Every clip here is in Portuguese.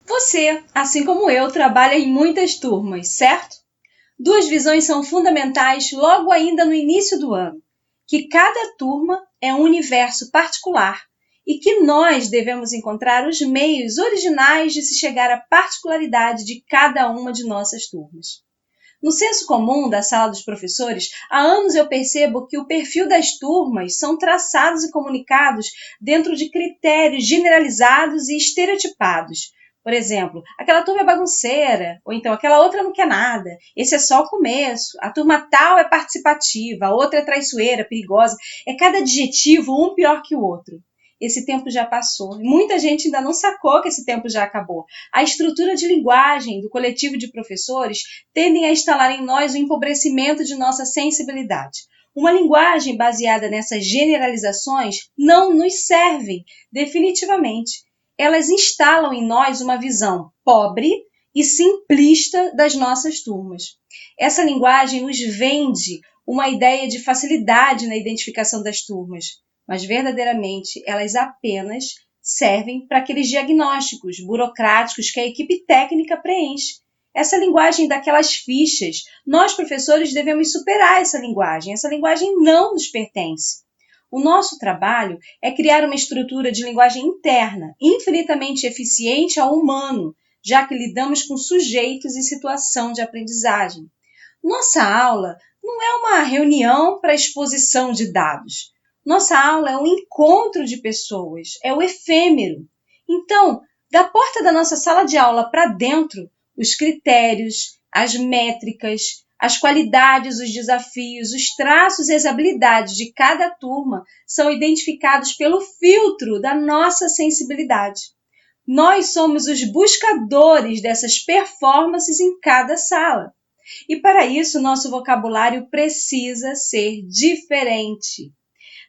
Você, assim como eu, trabalha em muitas turmas, certo? Duas visões são fundamentais logo ainda no início do ano, que cada turma é um universo particular e que nós devemos encontrar os meios originais de se chegar à particularidade de cada uma de nossas turmas. No senso comum da sala dos professores, há anos eu percebo que o perfil das turmas são traçados e comunicados dentro de critérios generalizados e estereotipados. Por exemplo, aquela turma é bagunceira, ou então aquela outra não quer nada, esse é só o começo, a turma tal é participativa, a outra é traiçoeira, perigosa, é cada adjetivo um pior que o outro. Esse tempo já passou. Muita gente ainda não sacou que esse tempo já acabou. A estrutura de linguagem do coletivo de professores tendem a instalar em nós o empobrecimento de nossa sensibilidade. Uma linguagem baseada nessas generalizações não nos serve, definitivamente. Elas instalam em nós uma visão pobre e simplista das nossas turmas. Essa linguagem nos vende uma ideia de facilidade na identificação das turmas, mas verdadeiramente elas apenas servem para aqueles diagnósticos burocráticos que a equipe técnica preenche. Essa linguagem daquelas fichas, nós professores devemos superar essa linguagem não nos pertence. O nosso trabalho é criar uma estrutura de linguagem interna, infinitamente eficiente ao humano, já que lidamos com sujeitos em situação de aprendizagem. Nossa aula não é uma reunião para exposição de dados. Nossa aula é um encontro de pessoas, é o efêmero. Então, da porta da nossa sala de aula para dentro, os critérios, as métricas, as qualidades, os desafios, os traços e as habilidades de cada turma são identificados pelo filtro da nossa sensibilidade. Nós somos os buscadores dessas performances em cada sala. E para isso, nosso vocabulário precisa ser diferente.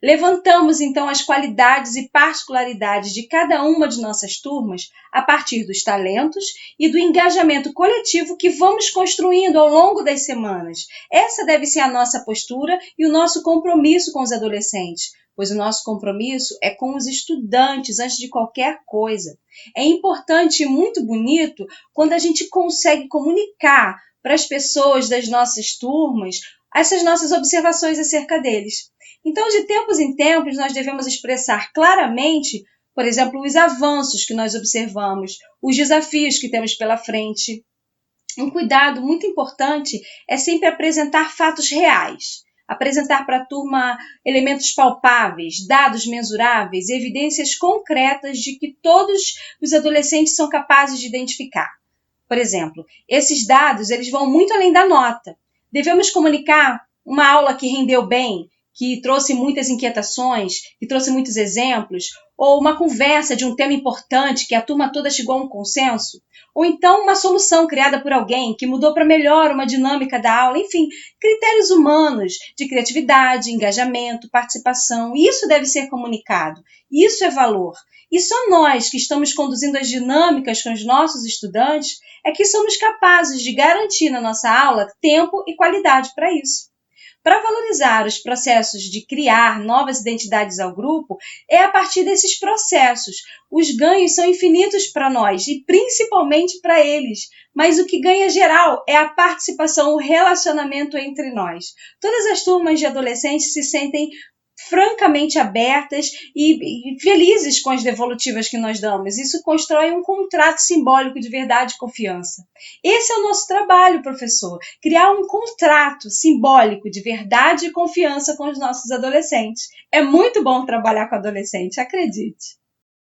Levantamos, então, as qualidades e particularidades de cada uma de nossas turmas a partir dos talentos e do engajamento coletivo que vamos construindo ao longo das semanas. Essa deve ser a nossa postura e o nosso compromisso com os adolescentes, pois o nosso compromisso é com os estudantes antes de qualquer coisa. É importante e muito bonito quando a gente consegue comunicar para as pessoas das nossas turmas essas nossas observações acerca deles. Então, de tempos em tempos, nós devemos expressar claramente, por exemplo, os avanços que nós observamos, os desafios que temos pela frente. Um cuidado muito importante é sempre apresentar fatos reais, apresentar para a turma elementos palpáveis, dados mensuráveis, evidências concretas de que todos os adolescentes são capazes de identificar. Por exemplo, esses dados eles vão muito além da nota. Devemos comunicar uma aula que rendeu bem, que trouxe muitas inquietações, que trouxe muitos exemplos, ou uma conversa de um tema importante que a turma toda chegou a um consenso, ou então uma solução criada por alguém que mudou para melhor uma dinâmica da aula, enfim, critérios humanos de criatividade, engajamento, participação. Isso deve ser comunicado, isso é valor. E só nós que estamos conduzindo as dinâmicas com os nossos estudantes é que somos capazes de garantir na nossa aula tempo e qualidade para isso. Para valorizar os processos de criar novas identidades ao grupo, é a partir desses processos. Os ganhos são infinitos para nós e principalmente para eles, mas o que ganha geral é a participação, o relacionamento entre nós. Todas as turmas de adolescentes se sentem francamente abertas e felizes com as devolutivas que nós damos. Isso constrói um contrato simbólico de verdade e confiança. Esse é o nosso trabalho, professor, criar um contrato simbólico de verdade e confiança com os nossos adolescentes. É muito bom trabalhar com adolescente, acredite.